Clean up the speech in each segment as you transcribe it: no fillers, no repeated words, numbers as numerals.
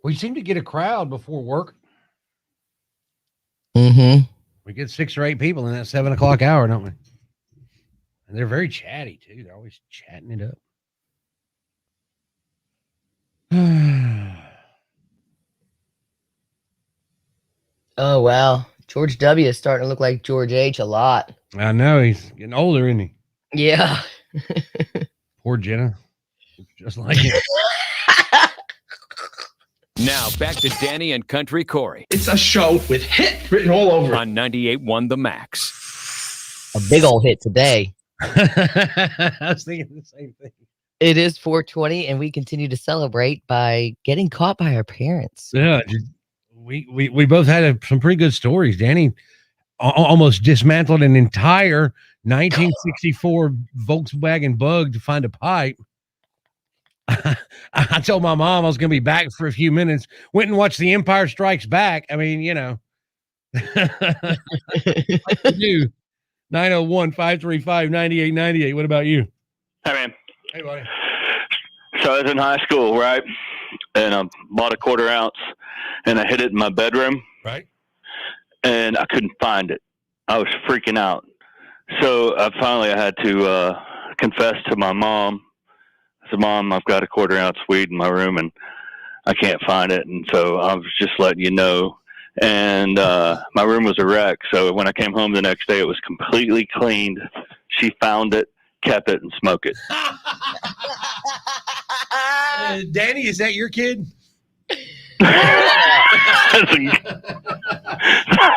We seem to get a crowd before work. Mm-hmm. We get 6 or 8 people in that 7 o'clock hour, don't we? And they're very chatty too. They're always chatting it up. Oh, wow. George W. is starting to look like George H. a lot. I know he's getting older, isn't he? Yeah. Poor Jenna. Just like him. Now back to Danny and Country Corey. It's a show with hit written all over it. On 98.1 The Max. A big old hit today. I was thinking the same thing. It is 420, and we continue to celebrate by getting caught by our parents. Yeah, we both had some pretty good stories. Danny almost dismantled an entire 1964 Volkswagen Bug to find a pipe. I told my mom I was going to be back for a few minutes. Went and watched The Empire Strikes Back. I mean, you know. 901-535-9898. What about you? Hey, man. Hey, buddy. So I was in high school, right? And I bought a quarter ounce, and I hid it in my bedroom. Right. And I couldn't find it. I was freaking out. So finally I had to confess to my mom. I said, Mom, I've got a quarter ounce weed in my room, and I can't find it. And so I was just letting you know. And my room was a wreck. So when I came home the next day, it was completely cleaned. She found it, kept it, and smoked it. Danny, is that your kid?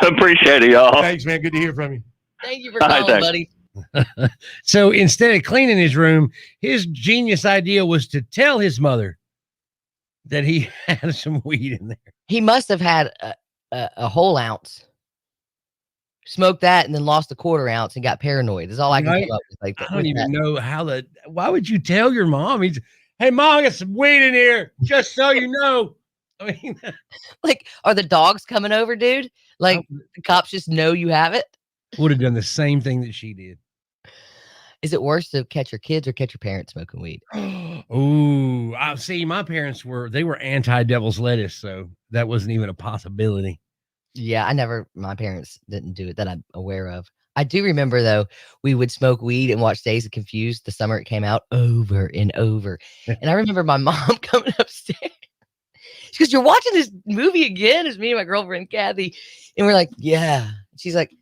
Appreciate it, y'all. Thanks, man. Good to hear from you. Thank you for calling, buddy. So instead of cleaning his room, his genius idea was to tell his mother that he had some weed in there. He must have had a whole ounce, smoked that, and then lost a quarter ounce and got paranoid. Is all I can come up with. Like, I don't even know why would you tell your mom? Hey, Mom, I got some weed in here, just so you know. I mean, like, are the dogs coming over, dude? Like, the cops just know you have it? Would have done the same thing that she did. Is it worse to catch your kids or catch your parents smoking weed? Oh, I see. My parents were anti-devil's lettuce, so that wasn't even a possibility. Yeah, my parents didn't do it that I'm aware of. I do remember, though, we would smoke weed and watch Days of Confused the summer it came out over and over. And I remember my mom coming upstairs. She goes, "You're watching this movie again?" It's me and my girlfriend, Kathy. And we're like, "Yeah." She's like,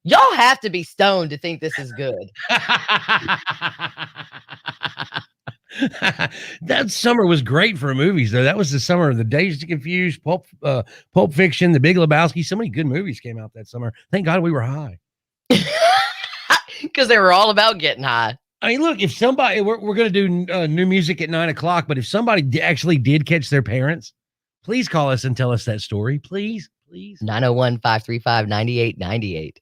"Y'all have to be stoned to think this is good." That summer was great for movies, though. That was the summer of the Dazed and Confused, Pulp Fiction, The Big Lebowski. So many good movies came out that summer. Thank God we were high. Because they were all about getting high. I mean, look, if somebody, we're going to do new music at 9:00, but if somebody actually did catch their parents, please call us and tell us that story. Please, please. 901-535-9898.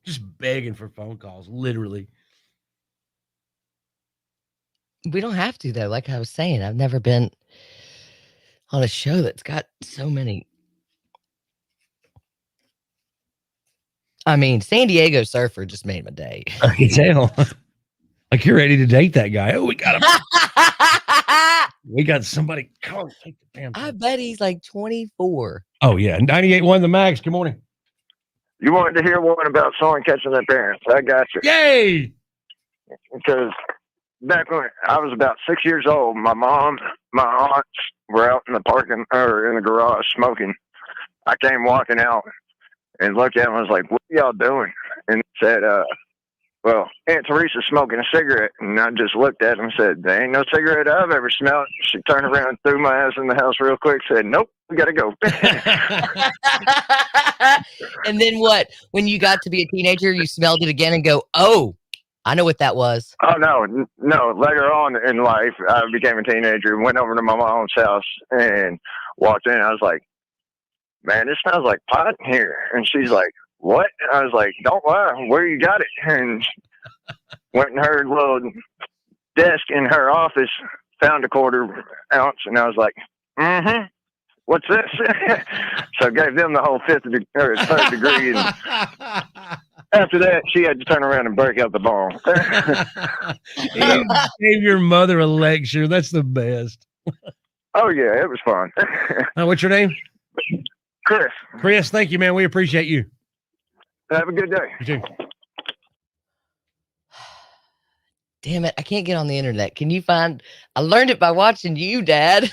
Just begging for phone calls, literally. We don't have to, though. Like I was saying, I've never been on a show that's got so many. I mean, San Diego Surfer just made my day. I can tell. Like you're ready to date that guy. Oh, we got him. We got somebody. Come on, take the damn thing. I bet he's like 24. Oh, yeah. 98.1 The Max. Good morning. You wanted to hear one about someone catching their parents. I got you. Yay! Because back when I was about 6 years old, my mom, my aunts were out in the parking or in the garage smoking. I came walking out and looked at them and was like, "What are y'all doing?" And said, "Well, Aunt Teresa's smoking a cigarette." And I just looked at him and said, "There ain't no cigarette I've ever smelled." She turned around, threw my ass in the house real quick, said, "Nope, we got to go." And then what? When you got to be a teenager, you smelled it again and go, "Oh, I know what that was." Oh, no. Later on in life, I became a teenager and went over to my mom's house and walked in. I was like, "Man, this smells like pot in here." And she's like, "What?" I was like, "Don't lie. Where you got it?" And went in her little desk in her office, found a quarter ounce, and I was like, "Mm-hmm. What's this?" So I gave them the whole third degree. And After that, she had to turn around and break out the bong. You gave your mother a lecture. That's the best. Oh yeah, it was fun. What's your name? Chris, Chris, thank you, man. We appreciate you. have a good day. You too. Damn it, I can't get on the internet. Can you find? I learned it by watching you, Dad.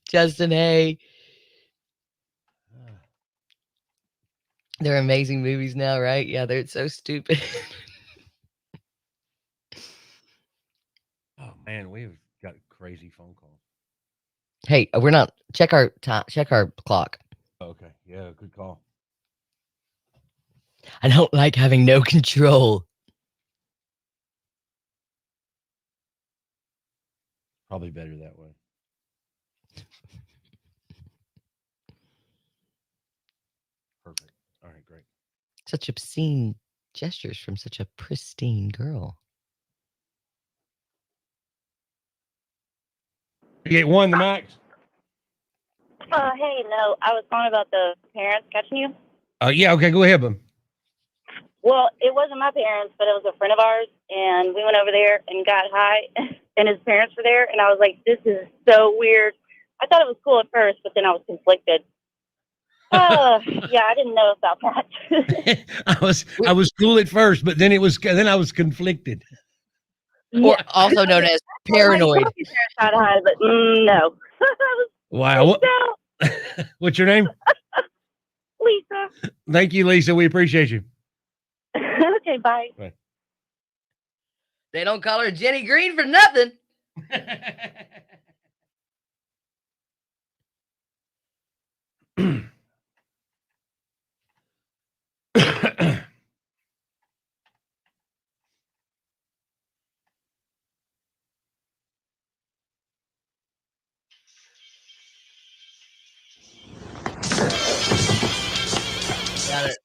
Justin, hey. They're amazing movies now, right? Yeah, they're so stupid. Oh man, we've got crazy phone calls. Hey, we're not check our time, check our clock. Okay, yeah, good call. I don't like having no control. Probably better that way. Perfect. All right, great. Such obscene gestures from such a pristine girl. 381 the max. Hey, no, I was calling about the parents catching you. Yeah, okay, go ahead, bud. Well, it wasn't my parents, but it was a friend of ours, and we went over there and got high, and his parents were there, and I was like, this is so weird. I thought it was cool at first, but then I was conflicted. Yeah, I didn't know about that. I was cool at first, but then I was conflicted. Or also known as paranoid. My parents got high, but no. Wow. What's your name? Lisa. Thank you, Lisa. We appreciate you. Okay, bye. Bye. They don't call her Jenny Green for nothing. Got it.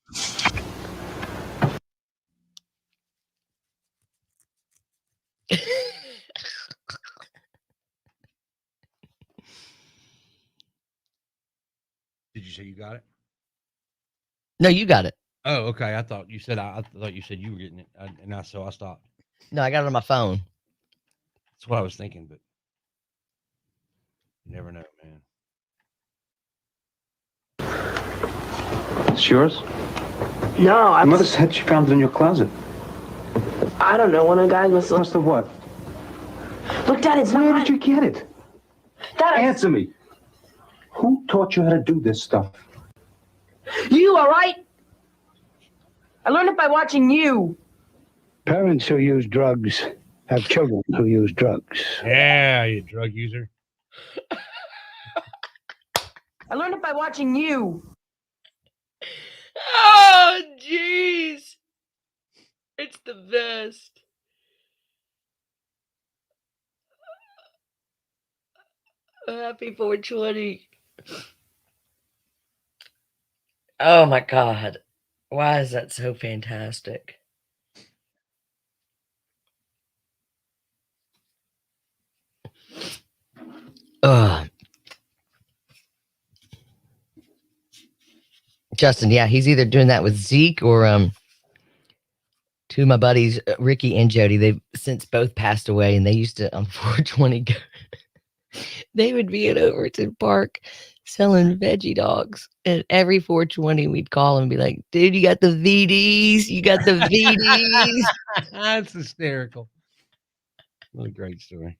Did you say you got it? No, you got it. Oh, okay. I thought you said I thought you said you were getting it, and I stopped. No, I got it on my phone. That's what I was thinking, but you never know, man. It's yours? No, My mother said she found it in your closet. I don't know. One of the guys must Must have what? Look, Dad, it's Where not did you get it? Dad, Answer me. Who taught you how to do this stuff? You, all right? I learned it by watching you. Parents who use drugs have children who use drugs. Yeah, you drug user. I learned it by watching you. Oh, jeez. It's the best. Happy 420. Oh my God. Why is that so fantastic? Justin, yeah, he's either doing that with Zeke or two of my buddies, Ricky and Jody. They've since both passed away, and they used to on 420 go. They would be at Overton Park selling veggie dogs, and every 420 we'd call and be like, "Dude, you got the VDs? You got the VDs?" That's hysterical. What a great story.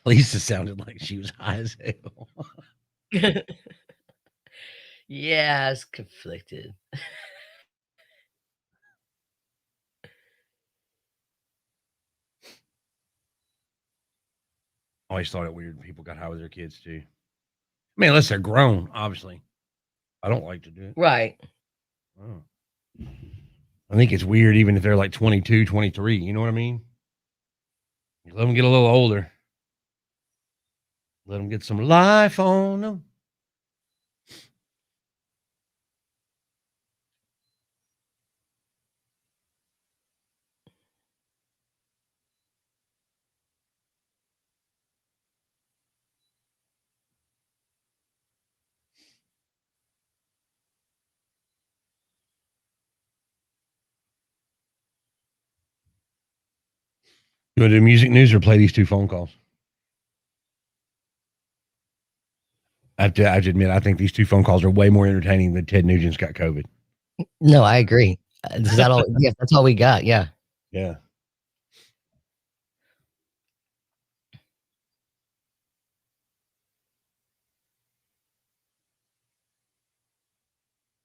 Lisa sounded like she was high as hell. Yeah, I was conflicted. Always thought it weird when people got high with their kids too. I mean, unless they're grown, obviously. I don't like to do it. Right. Oh. I think it's weird even if they're like 22, 23. You know what I mean? You let them get a little older. Let them get some life on them. You want to do music news or play these two phone calls? I have to admit, I think these two phone calls are way more entertaining than Ted Nugent's got COVID. No, I agree. Is that all? Yeah, that's all we got. Yeah. Yeah.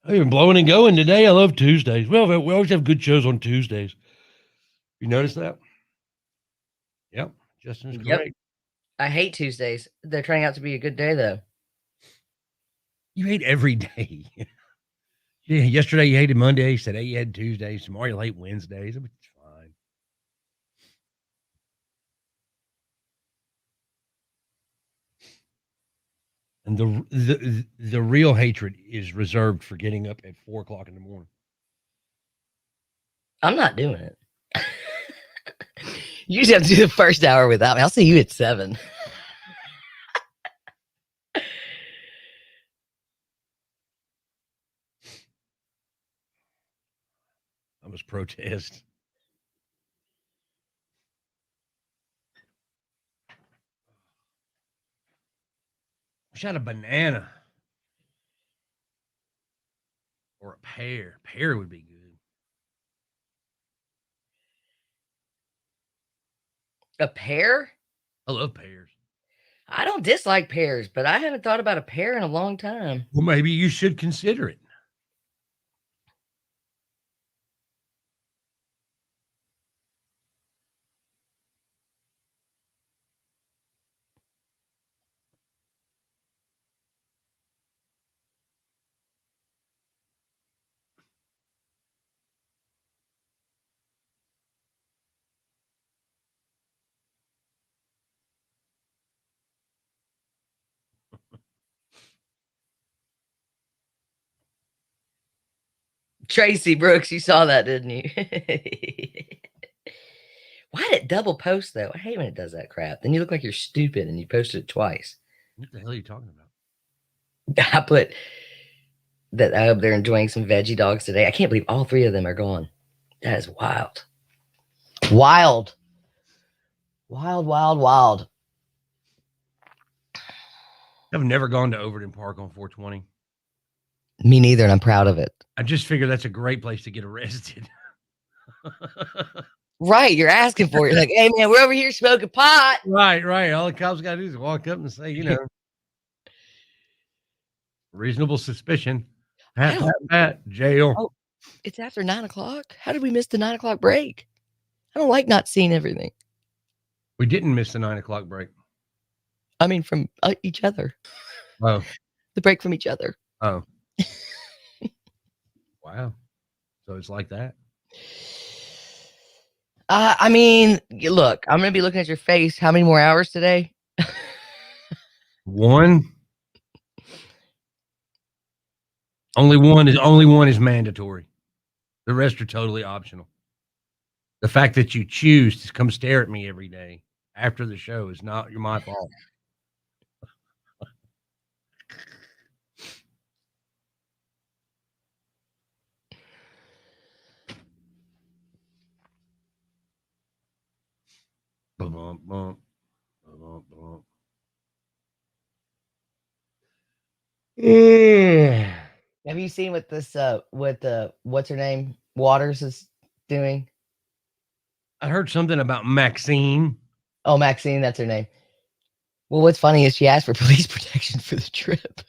I've been blowing and going today. I love Tuesdays. Well, we always have good shows on Tuesdays. You notice that? Yep. Justin's Yep. correct. I hate Tuesdays. They're turning out to be a good day, though. You hate every day. Yeah, yesterday you hated Mondays. Today you had Tuesdays. Tomorrow you'll hate Wednesdays. It's fine. And the real hatred is reserved for getting up at 4:00 in the morning. I'm not doing it. You just have to do the first hour without me. I'll see you at 7. I was protest. I shot a banana or a pear. Pear would be good. A pear? I love pears. I don't dislike pears, but I haven't thought about a pear in a long time. Well, maybe you should consider it. Tracy Brooks, you saw that, didn't you? Why did it double post, though? I hate when it does that crap. Then you look like you're stupid and you posted it twice. What the hell are you talking about? I put that I hope they're enjoying some veggie dogs today. I can't believe all 3 of them are gone. That is wild. Wild. Wild, wild, wild. I've never gone to Overton Park on 420. Me neither, and I'm proud of it. I just figure that's a great place to get arrested. Right, you're asking for it. You're like, hey, man, we're over here smoking pot. Right. All the cops got to do is walk up and say, reasonable suspicion. Pat, jail. Oh, it's after 9 o'clock? How did we miss the 9 o'clock break? I don't like not seeing everything. We didn't miss the 9 o'clock break. I mean, from each other. Oh. The break from each other. Oh. Wow. So it's like that. I mean, look, I'm going to be looking at your face. How many more hours today? 1. Only one is mandatory. The rest are totally optional. The fact that you choose to come stare at me every day after the show is not my fault. Bump, bump, bump, bump. Have you seen what this what what's her name Waters is doing? I heard something about Maxine. Oh, Maxine, that's her name. Well, what's funny is she asked for police protection for the trip.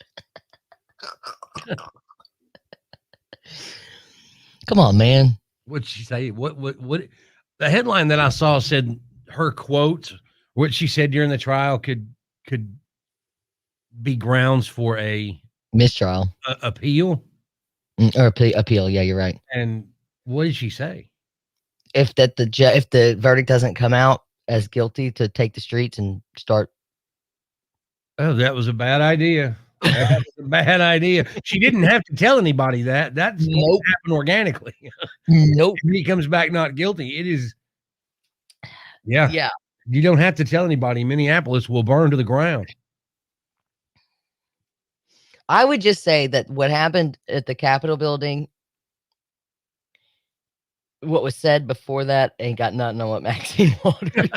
Come on, man. What'd she say? What? The headline that I saw said her quote, what she said during the trial could be grounds for a Mistrial. Appeal. Or appeal. Yeah, you're right. And what did she say? If the verdict doesn't come out as guilty, to take the streets and start. Oh, that was a bad idea. That was a bad idea. She didn't have to tell anybody that. That's going to happen organically. Nope. If he comes back not guilty, it is. Yeah. Yeah. You don't have to tell anybody. Minneapolis will burn to the ground. I would just say that what happened at the Capitol building, what was said before that, ain't got nothing on what Maxine Waters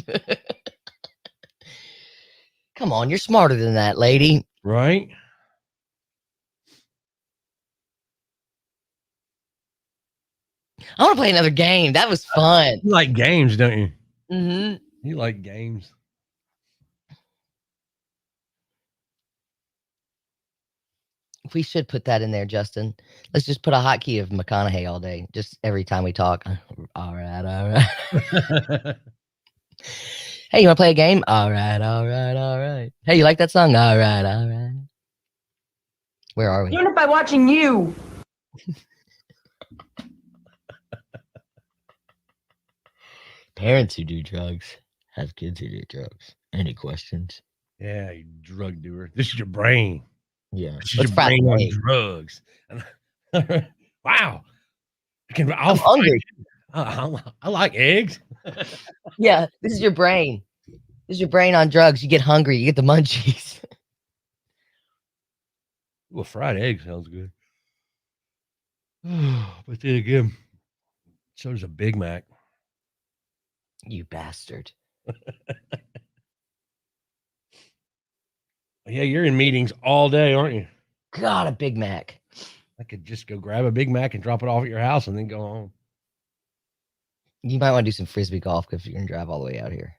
said. Come on, you're smarter than that, lady. Right? I want to play another game. That was fun. You like games, don't you? Mm-hmm. You like games. We should put that in there, Justin. Let's just put a hotkey of McConaughey all day, just every time we talk. All right. Hey, you want to play a game? All right. Hey, you like that song? All right. Where are we? Learn it by watching you. Parents who do drugs have kids who do drugs. Any questions? Yeah, you drug doer. This is your brain. Yeah. This is your brain on drugs. Wow. I'm hungry. I like eggs. Yeah, this is your brain. This is your brain on drugs. You get hungry. You get the munchies. Well, fried egg sounds good. But then again, so does a Big Mac. You bastard. Yeah, you're in meetings all day, aren't you? God, a Big Mac. I could just go grab a Big Mac and drop it off at your house and then go home. You might want to do some frisbee golf if you're going to drive all the way out here.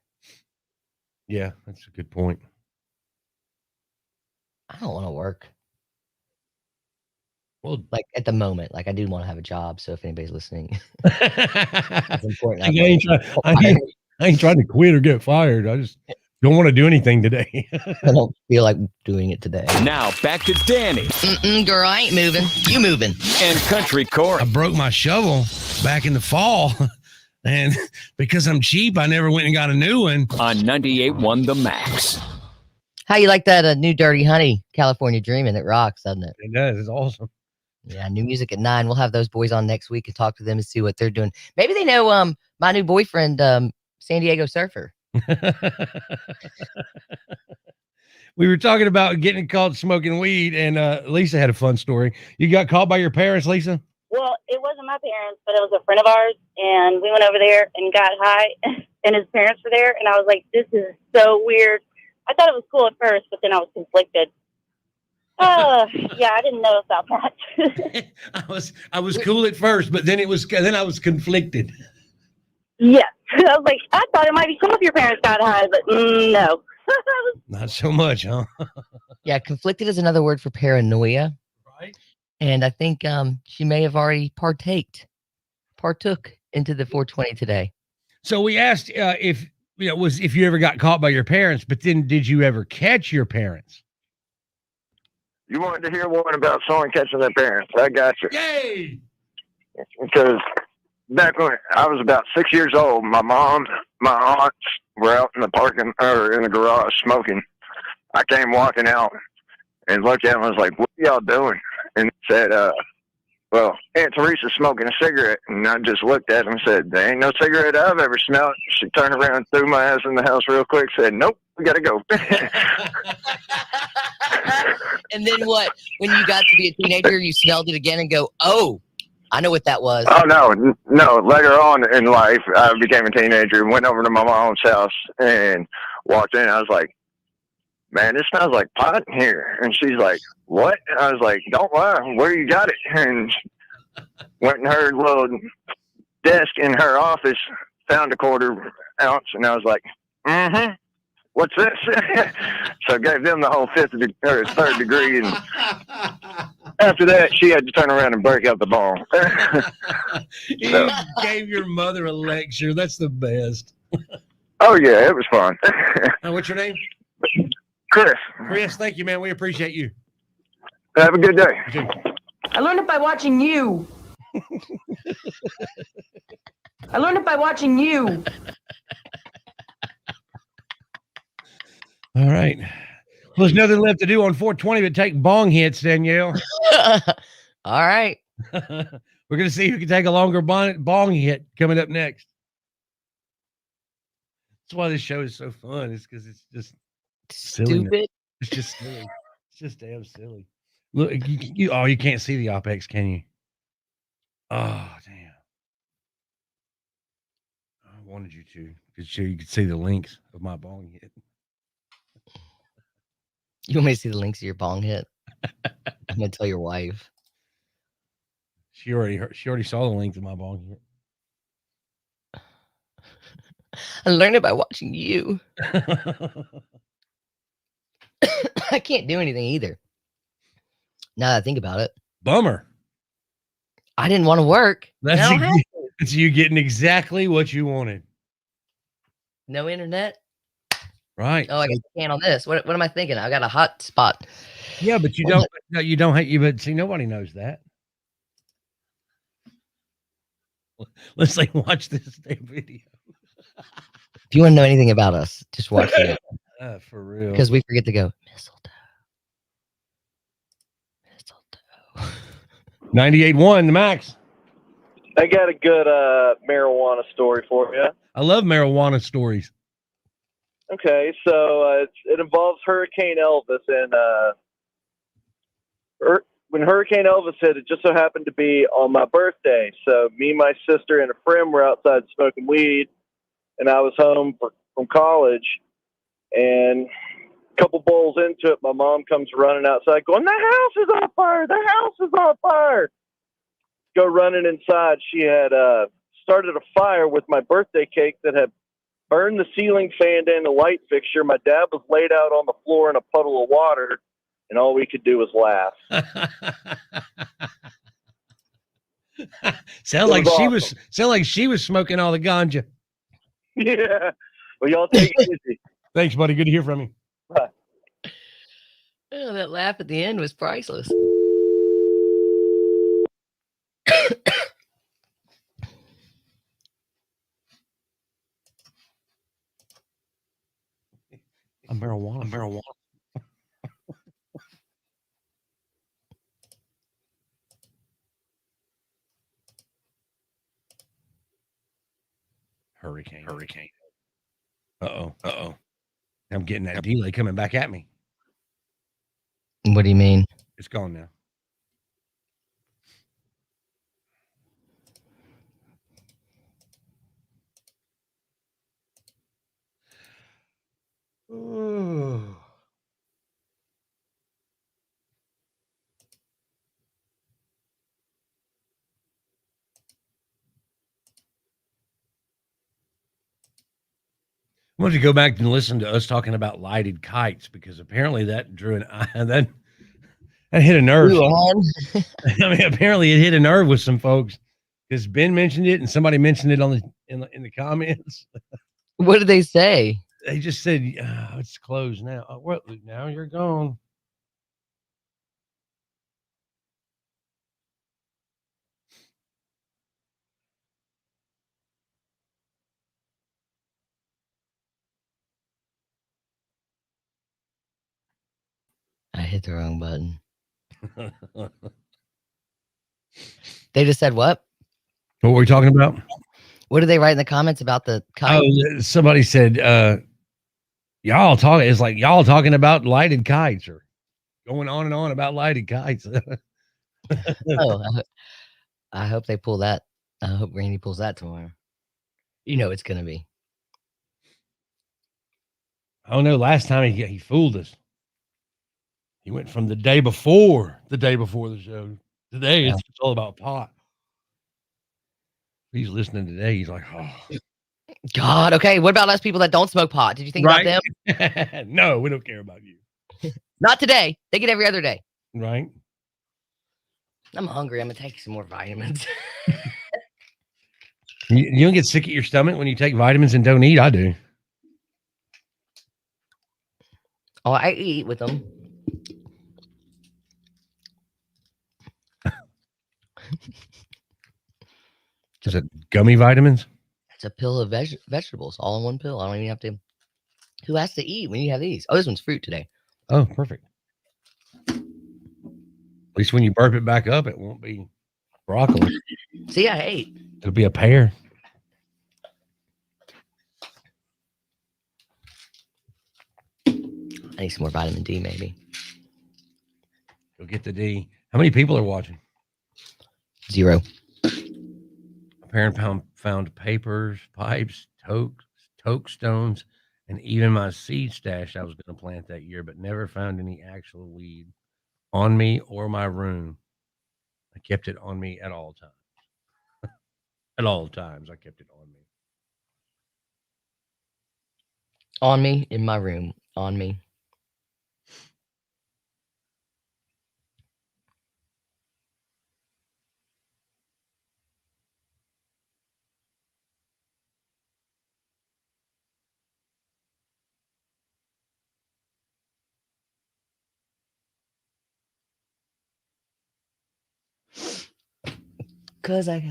Yeah, that's a good point. I don't want to work. Well, like at the moment, like I do want to have a job. So if anybody's listening, it's important. I ain't trying to quit or get fired. I just don't want to do anything today. I don't feel like doing it today. Now back to Danny. Girl, I ain't moving. You moving. And Country Corey. I broke my shovel back in the fall. And because I'm cheap, I never went and got a new one. On 98.1 The Max. How you like that new Dirty Honey, California Dreamin'? It rocks, doesn't it? It does. It's awesome. Yeah, new music at 9. We'll have those boys on next week and talk to them and see what they're doing. Maybe they know my new boyfriend, San Diego Surfer. We were talking about getting caught smoking weed, and Lisa had a fun story. You got caught by your parents, Lisa? Well, it wasn't my parents, but it was a friend of ours, and we went over there and got high, and his parents were there, and I was like, this is so weird. I thought it was cool at first, but then I was conflicted. Yeah, I didn't know about that. I was cool at first, but then I was conflicted. Yes. I was like, I thought it might be cool if your parents got high, but no. Not so much, huh? Yeah, conflicted is another word for paranoia. Right. And I think she may have already partook into the 420 today. So we asked if you ever got caught by your parents, but then did you ever catch your parents? You wanted to hear one about someone catching their parents. I got you. Yay! Because back when I was about 6 years old, my mom, my aunts were out in the parking or in the garage smoking. I came walking out and looked at them. I was like, "What are y'all doing?" And said, "Well, Aunt Teresa's smoking a cigarette." And I just looked at him and said, "There ain't no cigarette I've ever smelled." She turned around, threw my ass in the house real quick, said, "Nope, we gotta go." And then what? When you got to be a teenager, you smelled it again and go, "Oh, I know what that was." Oh, no. Later on in life, I became a teenager and went over to my mom's house and walked in. I was like, "Man, this smells like pot in here." And she's like, "What?" And I was like, "Don't lie. Where you got it?" And went in her little desk in her office, found a 1/4 ounce, and I was like, "Mm-hmm." What's this? So I gave them the whole third degree, and after that, she had to turn around and break out the ball. You gave your mother a lecture. That's the best. Oh yeah, it was fun. What's your name? Chris. Chris, thank you, man. We appreciate you. Have a good day. You too. I learned it by watching you. I learned it by watching you. All right. Well, there's nothing left to do on 420 but take bong hits, Danielle. All right. We're going to see who can take a longer bong hit coming up next. That's why this show is so fun. It's because it's just silly. Stupid. It's just silly. It's just damn silly. Look, you can't see the OPEX, can you? Oh, damn. I wanted you to, because you could see the links of my bong hit. You want me to see the links of your bong hit? I'm gonna tell your wife. She already saw the length of my bong hit. I learned it by watching you. I can't do anything either. Now that I think about it. Bummer. I didn't want to work. That's you getting exactly what you wanted. No internet. Right. Oh, I got a can on this. What am I thinking? I got a hot spot. Yeah, but you don't. No, you don't. But see, nobody knows that. Let's like watch this damn video. If you want to know anything about us, just watch it. For real. Because we forget to go mistletoe. 98.1, the max. I got a good marijuana story for you. I love marijuana stories. Okay, so it involves Hurricane Elvis, and when Hurricane Elvis hit, it just so happened to be on my birthday. So me, my sister, and a friend were outside smoking weed, and I was home from college. And a couple bowls into it, my mom comes running outside, going, "The house is on fire! The house is on fire!" Go running inside. She had started a fire with my birthday cake that had burned the ceiling fan and the light fixture. My dad was laid out on the floor in a puddle of water, and all we could do was laugh. Sound like she was smoking all the ganja. Yeah. Well, y'all take it easy. Thanks, buddy. Good to hear from you. Bye. Oh, that laugh at the end was priceless. A marijuana. Hurricane. Uh-oh. I'm getting that delay coming back at me. What do you mean? It's gone now. Ooh. I wanted to go back and listen to us talking about lighted kites because apparently that drew that hit a nerve. I mean, apparently it hit a nerve with some folks because Ben mentioned it and somebody mentioned it in the comments. What did they say? They just said it's closed now. Oh, what? Now you're gone. I hit the wrong button. They just said what? What were we talking about? What did they write in the comments about the kite? Oh, somebody said, y'all talking about lighted kites or going on and on about lighted kites. Oh, I hope they pull that. I hope Randy pulls that tomorrow. You know it's gonna be. Oh no! Last time he fooled us. He went from the day before the show. Today it's all about pot. He's listening today. He's like, oh. God, okay. What about us people that don't smoke pot? Did you think about them? No, we don't care about you. Not today. They get every other day. Right? I'm hungry. I'm gonna take some more vitamins. You don't get sick at your stomach when you take vitamins and don't eat? I do. Oh, I eat with them. Is it gummy vitamins? It's a pill of vegetables, all in one pill. I don't even have to. Who has to eat when you have these? Oh, this one's fruit today. Oh, perfect. At least when you burp it back up, it won't be broccoli. See, I ate. It'll be a pear. I need some more vitamin D, maybe. Go get the D. How many people are watching? 0. A parent found papers, pipes, toke stones, and even my seed stash I was going to plant that year, but never found any actual weed on me or my room. I kept it on me at all times. At all times, I kept it on me. On me, in my room. On me. Cause I got.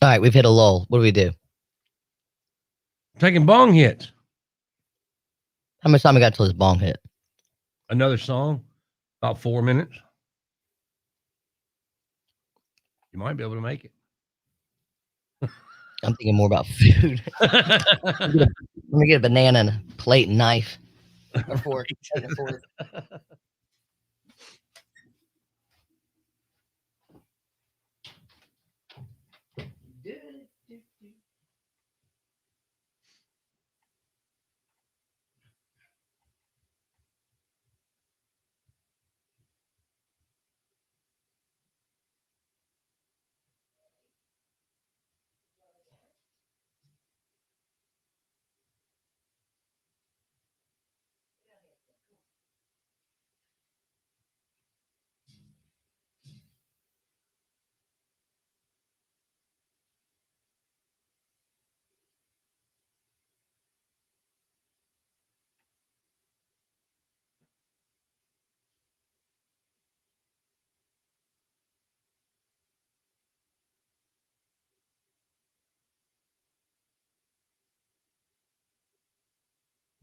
All right, we've hit a lull. What do we do? Taking bong hits. How much time we got till this bong hit? Another song, about 4 minutes. You might be able to make it. I'm thinking more about food. Let me get a banana and a plate and knife. Or fork. And a fork.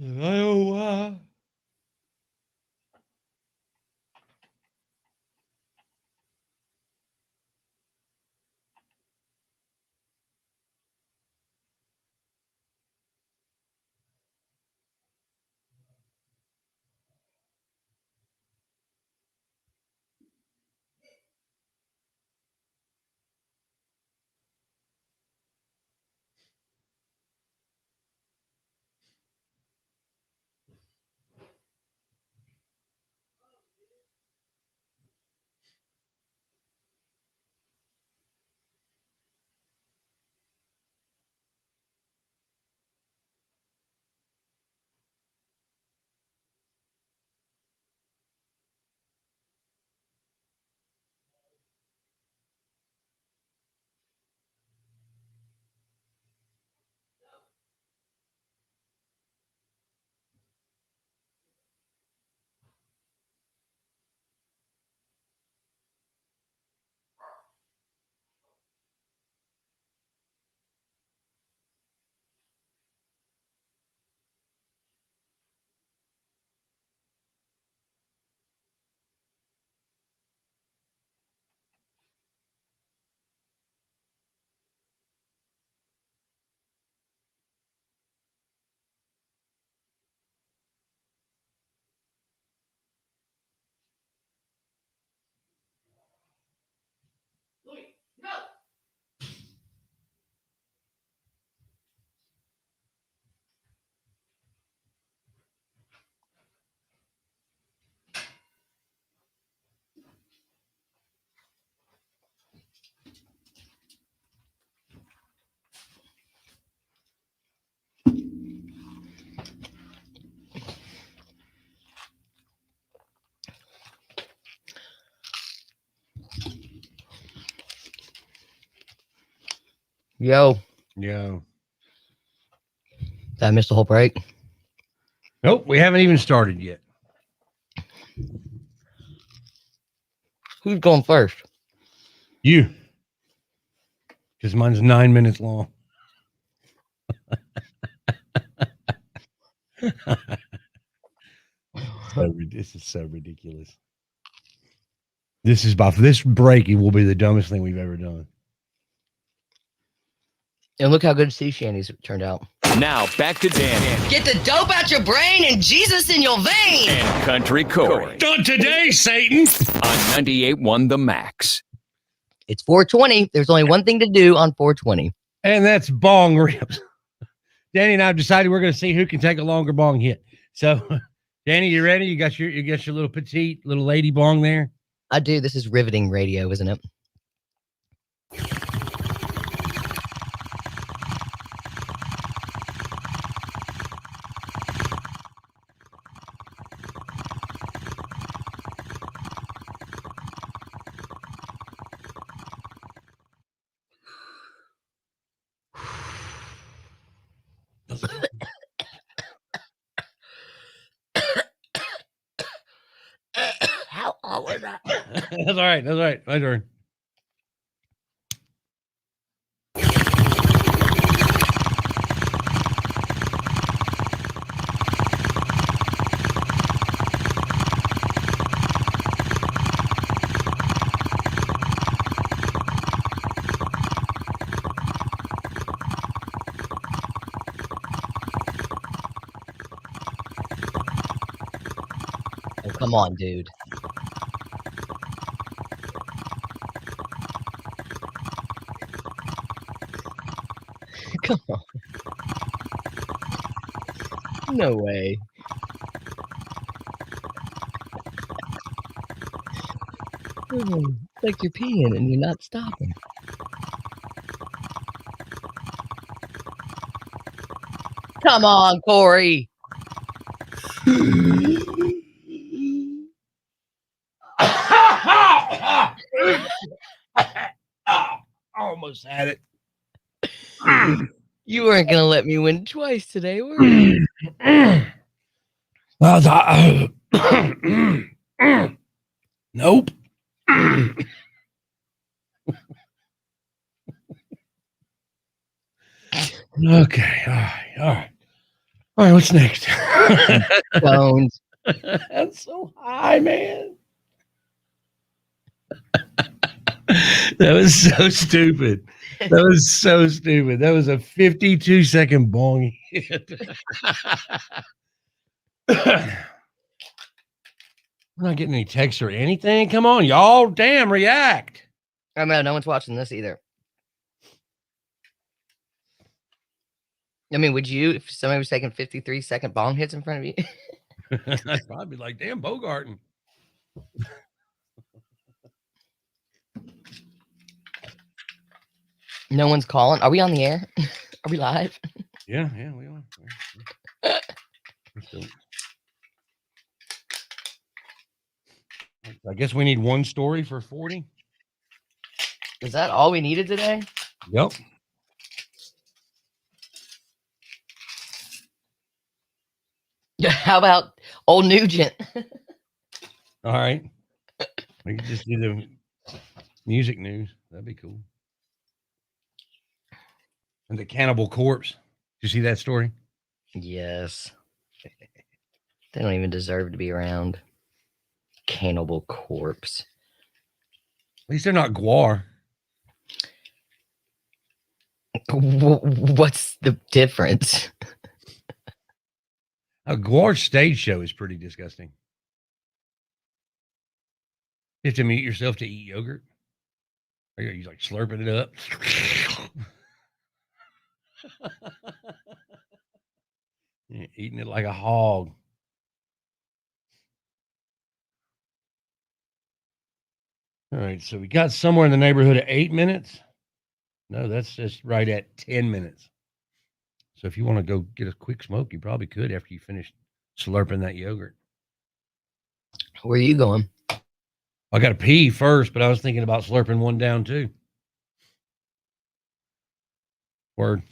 Iowa. Yo. Yo. Did I miss the whole break? Nope, we haven't even started yet. Who's going first? You. Because mine's 9 minutes long. This is so ridiculous. This break, it will be the dumbest thing we've ever done. And look how good sea shanties turned out. Now back to Danny Get the dope out your brain and Jesus in your veins. and Country Corey Not today, Satan. on 98.1 The Max. It's 420. There's only one thing to do on 420. And that's bong rips. Danny and I have decided we're going to see who can take a longer bong hit. So, Danny, you ready? You got your little petite little lady bong there? I do. This is riveting radio, isn't it? How was that? That's all right. That's all right. My turn. Oh, come on, dude. Come on. No way. It's like you're peeing and you're not stopping. Come on, Corey. Almost had it. You weren't going to let me win twice today, were you? Nope. Okay. All right. All right. All right. What's next? Stones. That's so high, man. That was so stupid. That was so stupid. That was a 52-second bong hit. We're not getting any texts or anything. Come on, y'all. Damn, react. Oh, man, no one's watching this either. I mean, would you, if somebody was taking 53-second bong hits in front of you? I'd probably be like, damn, Bogarting. No one's calling. Are we on the air? Are we live? Yeah, we are. I guess we need one story for 40. Is that all we needed today? Yep. How about old Nugent? All right. We can just do the music news. That'd be cool. And the Cannibal Corpse. Did you see that story? Yes. They don't even deserve to be around. Cannibal Corpse. At least they're not Guar. What's the difference? A Guar stage show is pretty disgusting. You have to mute yourself to eat yogurt. Or you're like slurping it up. You're eating it like a hog. All right, so we got somewhere in the neighborhood of 8 minutes. No, that's just right at 10 minutes. So if you want to go get a quick smoke, you probably could after you finish slurping that yogurt. Where are you going? I got to pee first, but I was thinking about slurping one down too. Word.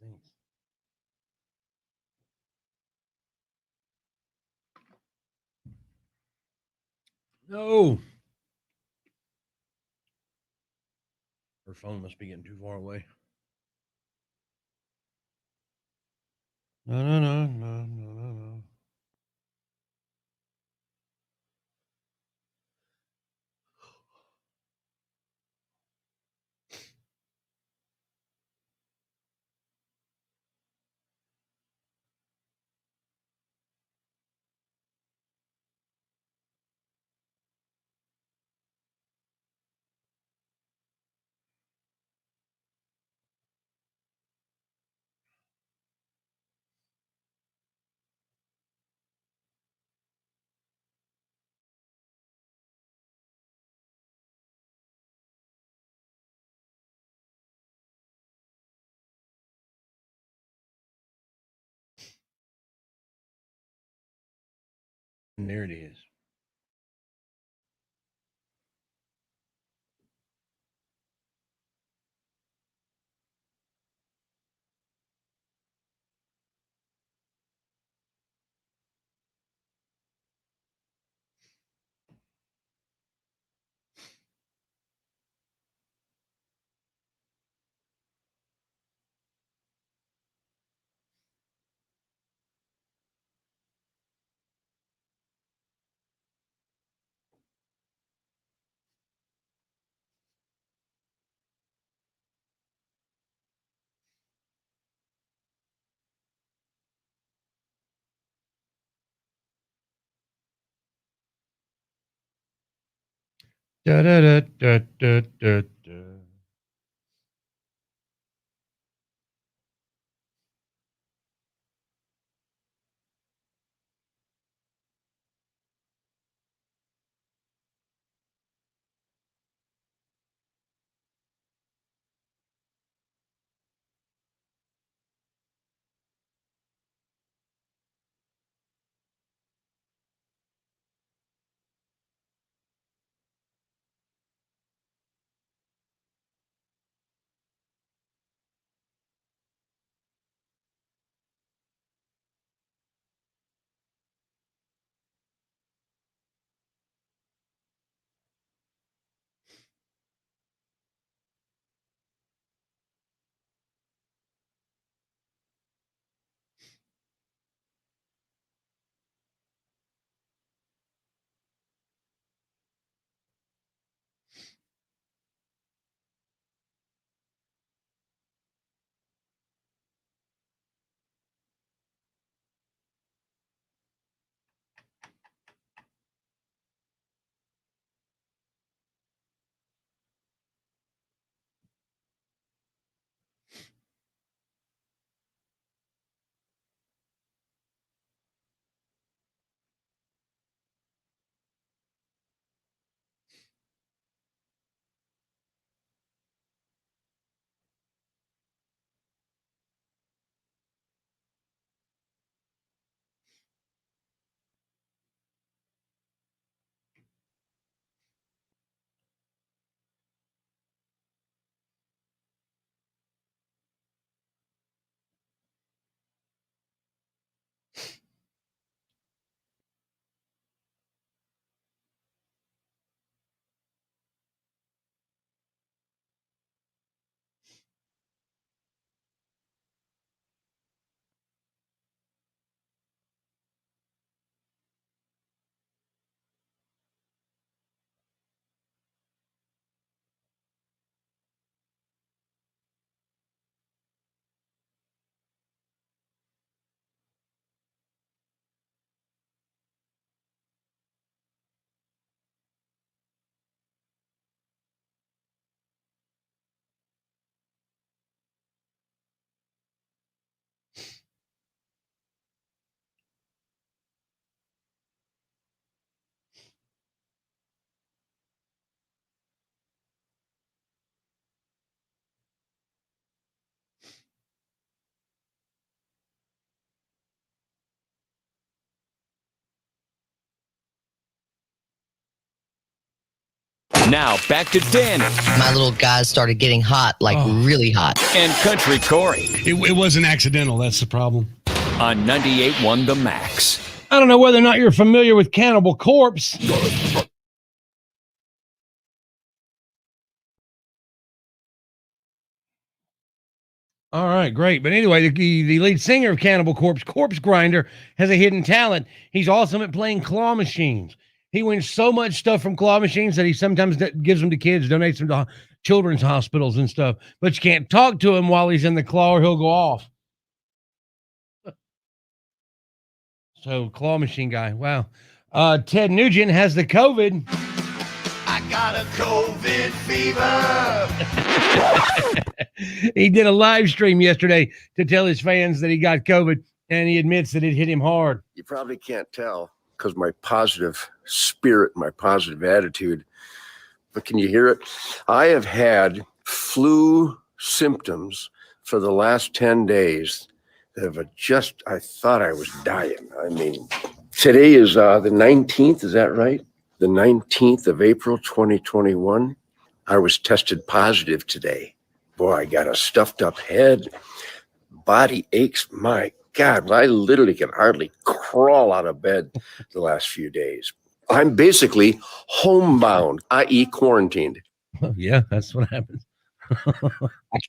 Thanks. No. Her phone must be getting too far away. No. And there it is. Da, da, da, da, da, da, da. Now back to Danny My little guys started getting hot, like really hot. and Country Corey It wasn't accidental. That's the problem. on 98.1 The Max. I don't know whether or not you're familiar with Cannibal Corpse. All right, great. But anyway, the lead singer of Cannibal Corpse, Corpse Grinder, has a hidden talent. He's awesome at playing claw machines. He wins so much stuff from claw machines that he sometimes gives them to kids, donates them to children's hospitals and stuff. But you can't talk to him while he's in the claw or he'll go off. So, claw machine guy. Wow. Ted Nugent has the COVID. I got a COVID fever. He did a live stream yesterday to tell his fans that he got COVID, and he admits that it hit him hard. You probably can't tell because my positive spirit, my positive attitude. But can you hear it? I have had flu symptoms for the last 10 days that have I thought I was dying. I mean, Today is the 19th, is that right? The 19th of April, 2021. I was tested positive today. Boy, I got a stuffed up head. Body aches. My God, I literally can hardly crawl out of bed the last few days. I'm basically homebound, i.e. quarantined. Yeah, that's what happens.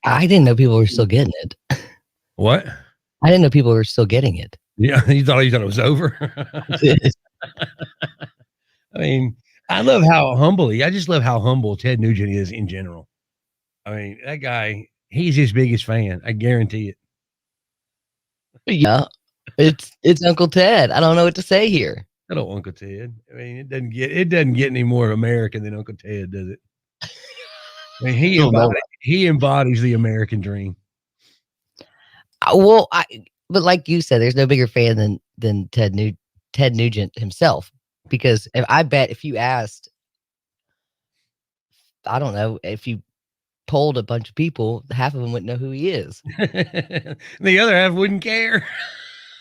I didn't know people were still getting it. What? I didn't know people were still getting it. Yeah, you thought it was over. I mean, I just love how humble Ted Nugent is in general. I mean, that guy, he's his biggest fan. I guarantee it. Yeah, it's Uncle Ted. I don't know what to say here. Hello, Uncle Ted. I mean, it doesn't get any more American than Uncle Ted, does it? I mean, he embodies the American dream. Well, but like you said, there's no bigger fan than Ted Nugent himself. Because I bet if you asked, I don't know, if you polled a bunch of people, half of them wouldn't know who he is. The other half wouldn't care.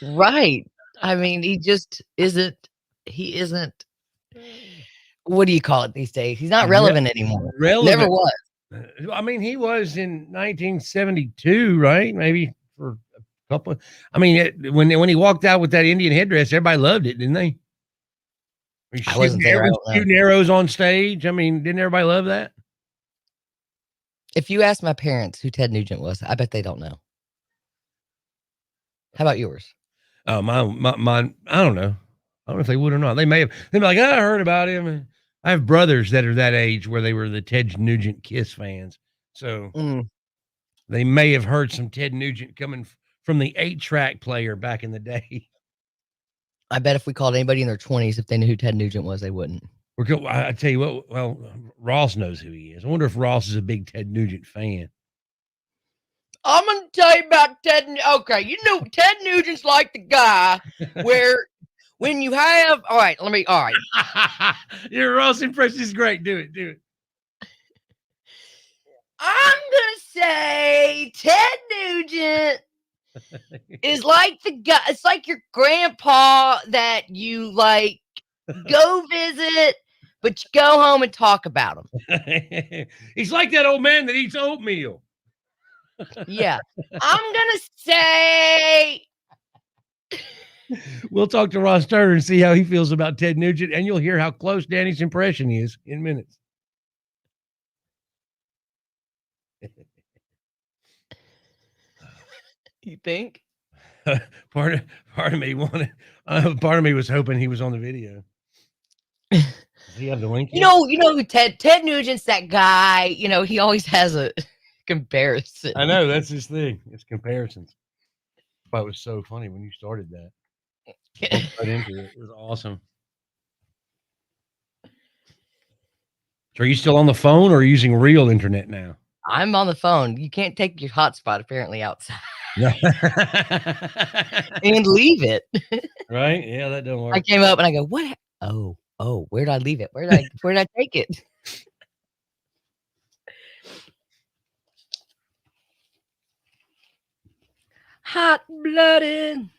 Right. I mean, he just isn't. He isn't. What do you call it these days? He's not relevant anymore. Never was. I mean, he was in 1972, right? Maybe for a couple. I mean, when he walked out with that Indian headdress, everybody loved it, didn't they? I wasn't there. Shooting arrows on stage. I mean, didn't everybody love that? If you ask my parents who Ted Nugent was, I bet they don't know. How about yours? Oh, mine. I don't know. I don't know if they would or not. They may have. They'd be like, I heard about him. I have brothers that are that age where they were the Ted Nugent Kiss fans. So they may have heard some Ted Nugent coming from the 8-track player back in the day. I bet if we called anybody in their 20s, if they knew who Ted Nugent was, they wouldn't. I tell you what, well, Ross knows who he is. I wonder if Ross is a big Ted Nugent fan. I'm going to tell you about Ted. Okay, you know, Ted Nugent's like the guy where when you have, all right. Your Ross impression is great. Do it. I'm going to say Ted Nugent is like the guy. It's like your grandpa that you like go visit, but you go home and talk about him. He's like that old man that eats oatmeal. Yeah. I'm going to say. We'll talk to Ross Turner and see how he feels about Ted Nugent, and you'll hear how close Danny's impression is in minutes. You think? Part of me wanted. Part of me was hoping he was on the video. Does he have the link? You know who Ted Nugent's that guy. You know, he always has a comparison. I know that's his thing. It's comparisons. But it was so funny when you started that. Right into it. It was awesome. So are you still on the phone or using real internet now? I'm on the phone. You can't take your hotspot apparently outside. And leave it. Right? Yeah, that don't work. I came up and I go, what? Oh, where did I leave it? Where did I take it? Hot-blooded.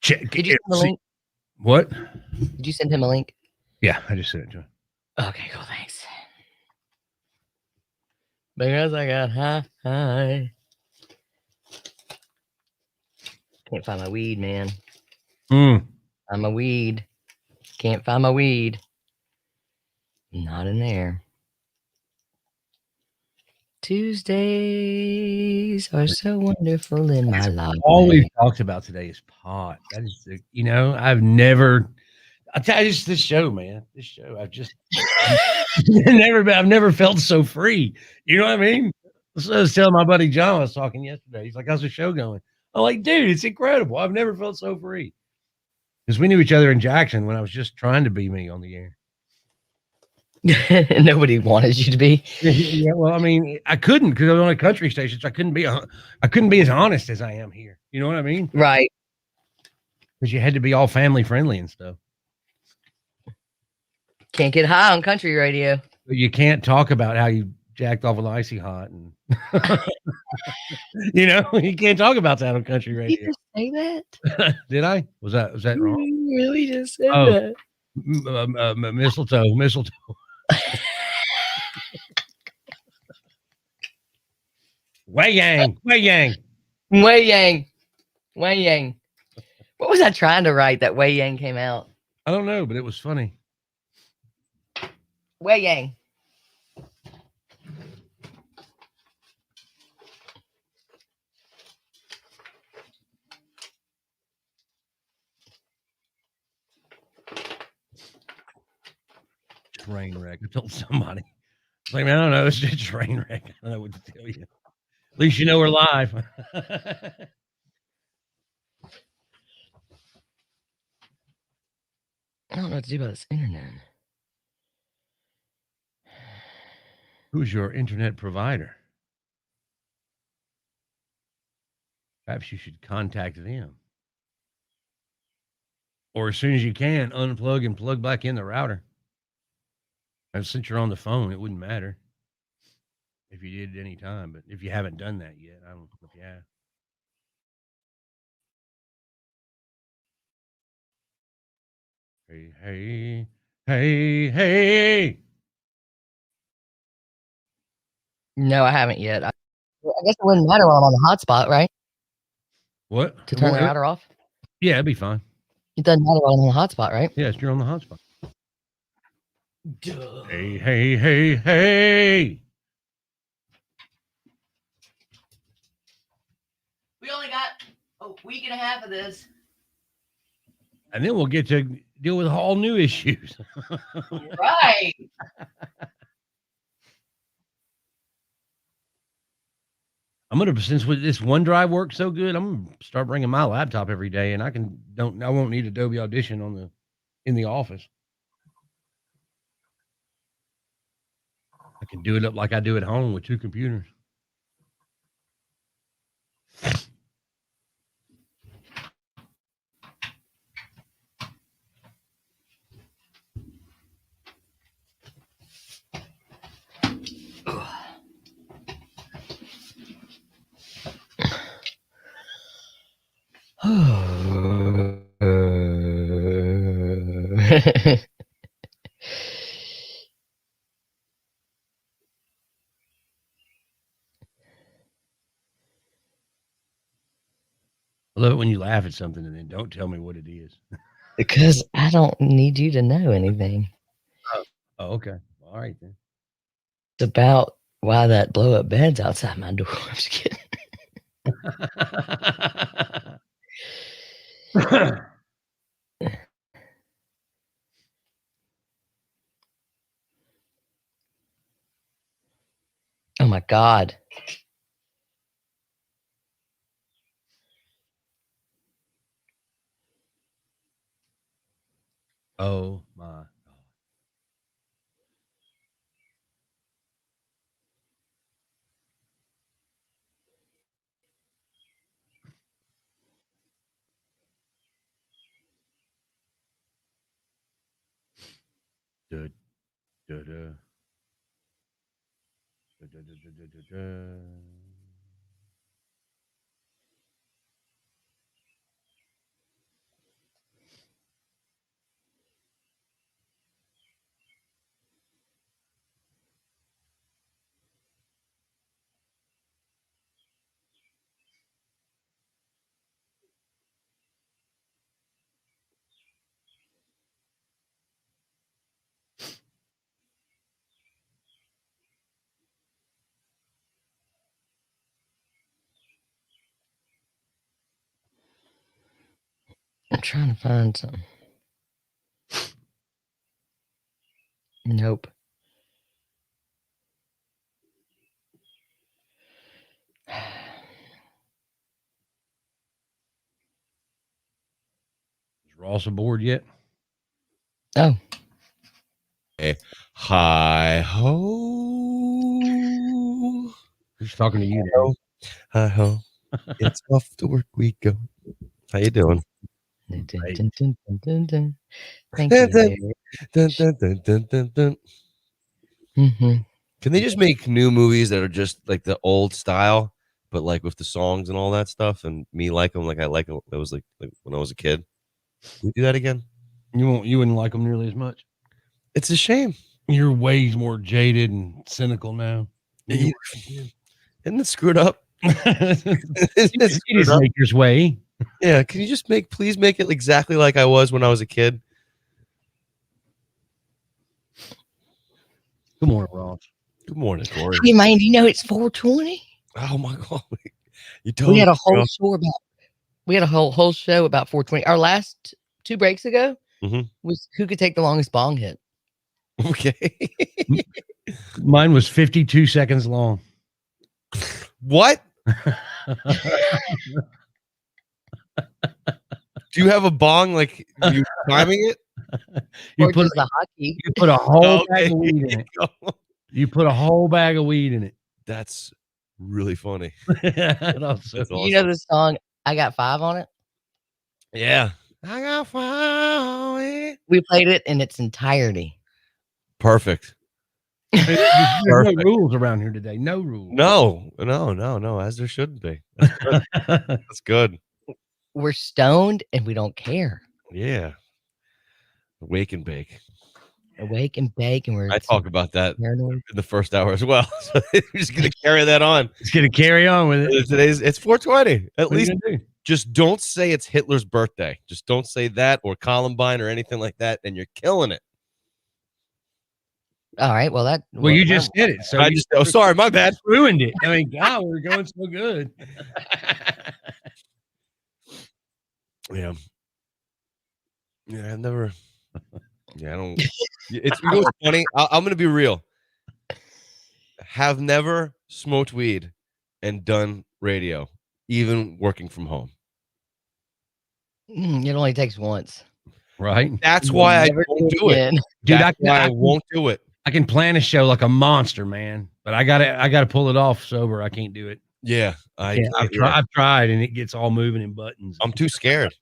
Check. Did you send the link? What? Did you send him a link? Yeah, I just sent it to him. Okay, cool. Thanks. Because I got high. Can't find my weed, man. Find my weed. Can't find my weed. Not in there. Tuesdays are so wonderful in my life. All we've talked about today is pot. That is, I've never. I tell you, this show, man. This show, I've never felt so free. You know what I mean? So I was telling my buddy John, I was talking yesterday. He's like, "How's the show going?" I'm like, "Dude, it's incredible. I've never felt so free." Because we knew each other in Jackson when I was just trying to be me on the air. Nobody wanted you to be. Yeah, well, I mean, I couldn't because I was on a country station, so I couldn't be as honest as I am here. You know what I mean? Right. Because you had to be all family friendly and stuff. Can't get high on country radio. You can't talk about how you jacked off with Icy Hot, and you can't talk about that on country Did you radio. just say that? Did I? Was that wrong? You really just said Oh, that. mistletoe. Wei Yang. Wei Yang. Wei Yang. What was I trying to write that Wei Yang came out? I don't know, but it was funny. Wei Yang. Train wreck. I told somebody. It's like, man, I don't know. It's just a train wreck. I don't know what to tell you. At least you know we're live. I don't know what to do about this internet. Who's your internet provider? Perhaps you should contact them. Or as soon as you can, unplug and plug back in the router. And since you're on the phone, it wouldn't matter if you did at any time. But if you haven't done that yet, I don't know if you have. Hey. No, I haven't yet. I guess it wouldn't matter while I'm on the hotspot, right? What? To turn the router off? Yeah, it'd be fine. It doesn't matter while I'm on the hotspot, right? Yes, you're on the hotspot. Duh. Hey. We only got a week and a half of this. And then we'll get to deal with all new issues. Right. I'm gonna, since this OneDrive works so good, I'm gonna start bringing my laptop every day, and I won't need Adobe Audition in the office. I can do it up like I do at home with 2 computers. I love it when you laugh at something and then don't tell me what it is. Because I don't need you to know anything. Oh, okay. All right then. It's about why that blow up bed's outside my door. I'm just kidding. Oh my God. Oh my God. I'm trying to find some. Nope. Is Ross aboard yet? Oh. Hey, hi ho. Who's talking to you? Hi ho. It's off to work we go. How you doing? Dun, dun, dun, dun, dun, dun. Thank you, Derek. Dun, dun, dun, dun, dun, dun. Mm-hmm. Can they just make new movies that are just like the old style, but like with the songs and all that stuff, and me like them like I like them? That was like when I was a kid. Can we do that again? You wouldn't like them nearly as much. It's a shame. You're way more jaded and cynical now. Isn't it screwed up? It is Maker's way. Yeah, can you just please make it exactly like I was when I was a kid? Good morning, Ross. Good morning, Corey. Hey, man, you know it's 420? Oh my God. We had a whole show about whole show about 420. Our last 2 breaks ago was who could take the longest bong hit. Okay. Mine was 52 seconds long. What? Do you have a bong like you timing it? You put the hockey. You put a whole bag of weed in it. You put a whole bag of weed in it. That's really funny. That's awesome. You know the song I Got 5 on it? Yeah. I got 5. We played it in its entirety. Perfect. There's no rules around here today. No rules. No, as there shouldn't be. That's good. That's good. We're stoned and we don't care. Yeah. Wake and bake. Awake and bake, and I talk about that paranoid. in the first hour as well. So we're just gonna carry that on. It's gonna carry on with it. It's 420. At least do? just don't say it's Hitler's birthday. Just don't say that or Columbine or anything like that, and you're killing it. All right. Well, you just did it. So sorry, my bad. Ruined it. I mean, God, we're going so good. Yeah. Yeah, I've never. Yeah, I don't. It's you know what's funny. I'm gonna be real. Have never smoked weed and done radio, even working from home. It only takes once, right? That's why I won't do it, dude. That's why I won't do it. I can plan a show like a monster, man, but I gotta pull it off sober. I can't do it. Yeah, I've tried, and it gets all moving in buttons. I'm too scared.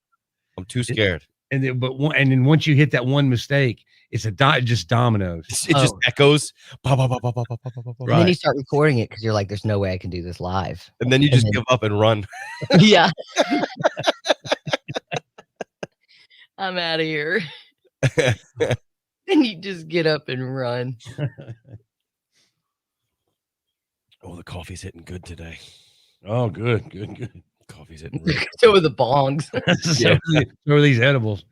And then once you hit that one mistake, it's just dominoes. It just echoes. And then you start recording it because you're like, "There's no way I can do this live." And then you just give up and run. Yeah. I'm out of here. And you just get up and run. Oh, the coffee's hitting good today. Oh, good. Coffee's hitting really So are the bongs. So are these edibles.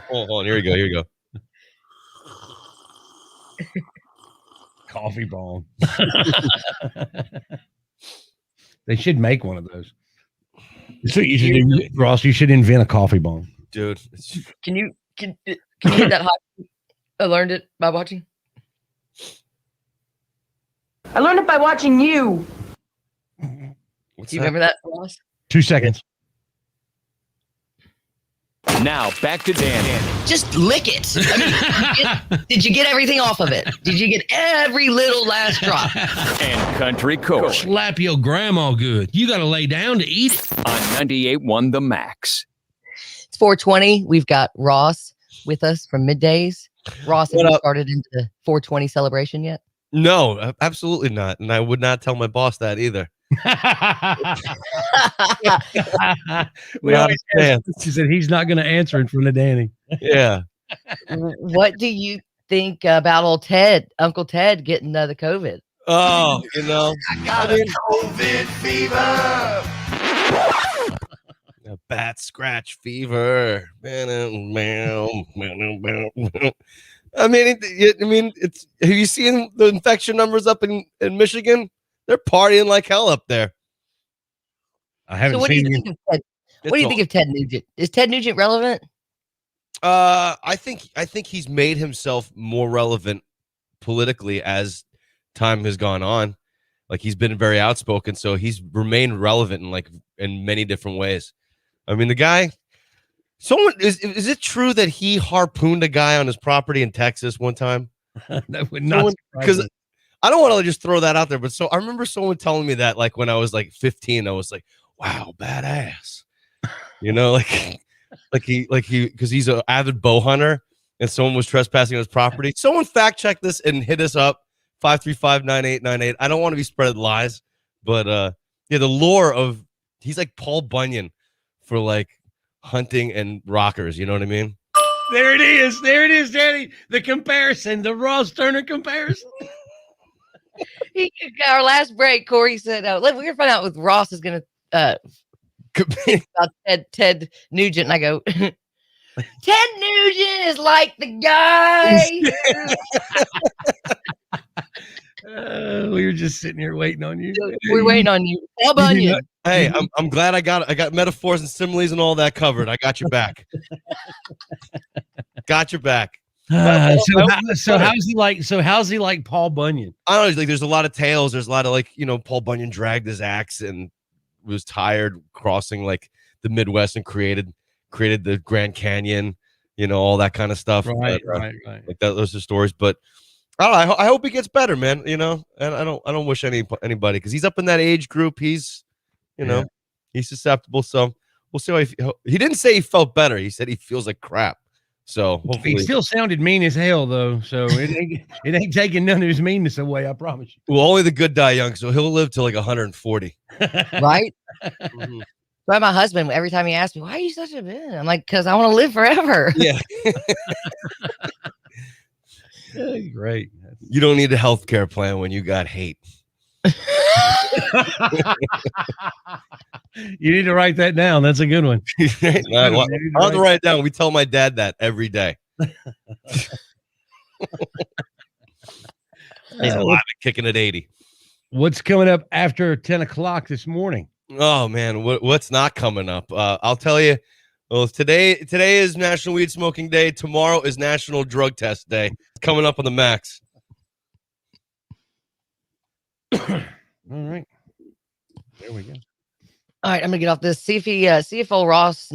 Hold on. Here we go. Coffee bong. They should make one of those. That's what you should do, Ross. You should invent a coffee bong. Dude. Can you hit that hot? I learned it by watching. I learned it by watching you. Do you remember that, Ross? 2 seconds. Now back to Dan. Just lick it. I mean, did you get everything off of it? Did you get every little last drop? And Country Corey. Slap your grandma good. You got to lay down to eat it. On 98.1 The Max. It's 420. We've got Ross with us from Middays. Ross, have you started into the 420 celebration yet? No, absolutely not. And I would not tell my boss that either. She said he's not going to answer in front of Danny. Yeah. What do you think about old Ted, Uncle Ted, getting the COVID? Oh, you know, I got a COVID fever. A bat scratch fever. I mean, it's. Have you seen the infection numbers up in Michigan? They're partying like hell up there. I haven't What do seen you think of Ted? What do you think of Ted Nugent? Is Ted Nugent relevant? I think he's made himself more relevant politically as time has gone on. Like, he's been very outspoken, so he's remained relevant in many different ways. I mean, the guy. Someone is it true that he harpooned a guy on his property in Texas one time? That would not, because I don't want to just throw that out there, but I remember someone telling me that when I was 15, I was like, wow, badass. You know, because he's an avid bow hunter and someone was trespassing on his property. Someone fact check this and hit us up. 535-9898. I don't want to be spreading lies, but yeah, the lore of he's like Paul Bunyan for like hunting and rockers. You know what I mean? There it is. There it is, Danny. The comparison, the Ross Turner comparison. Our last break, Corey said, we're going to find out what Ross is going to think about Ted Nugent. And I go, Ted Nugent is like the guy. We were just sitting here waiting on you. We're waiting on you. Paul Bunyan. Hey, I'm glad I got metaphors and similes and all that covered. I got your back. Got your back. So how's he like? So how's he like Paul Bunyan? I don't know. Like, there's a lot of tales. There's a lot of like, Paul Bunyan dragged his axe and was tired crossing like the Midwest and created the Grand Canyon. All that kind of stuff. Right. Like those are stories, but I don't know. I hope he gets better, man. And I don't wish anybody because he's up in that age group. He's, he's susceptible. So we'll see how he didn't say he felt better. He said he feels like crap. So hopefully he still sounded mean as hell though. So it ain't taking none of his meanness away. I promise you. Well, only the good die young. So he'll live to like 140. Right. Mm-hmm. But my husband, every time he asks me, why are you such a bitch? I'm like, because I want to live forever. Yeah. Great. You don't need a health care plan when you got hate. You need to write that down. That's a good one. I'll have to write it down. We tell my dad that every day. He's alive and kicking at 80. What's coming up after 10 o'clock this morning? Oh man, what's not coming up? I'll tell you. Well, today is National Weed Smoking Day. Tomorrow is National Drug Test Day. It's coming up on the Max. All right. There we go. All right, I'm gonna get off this. See if old Ross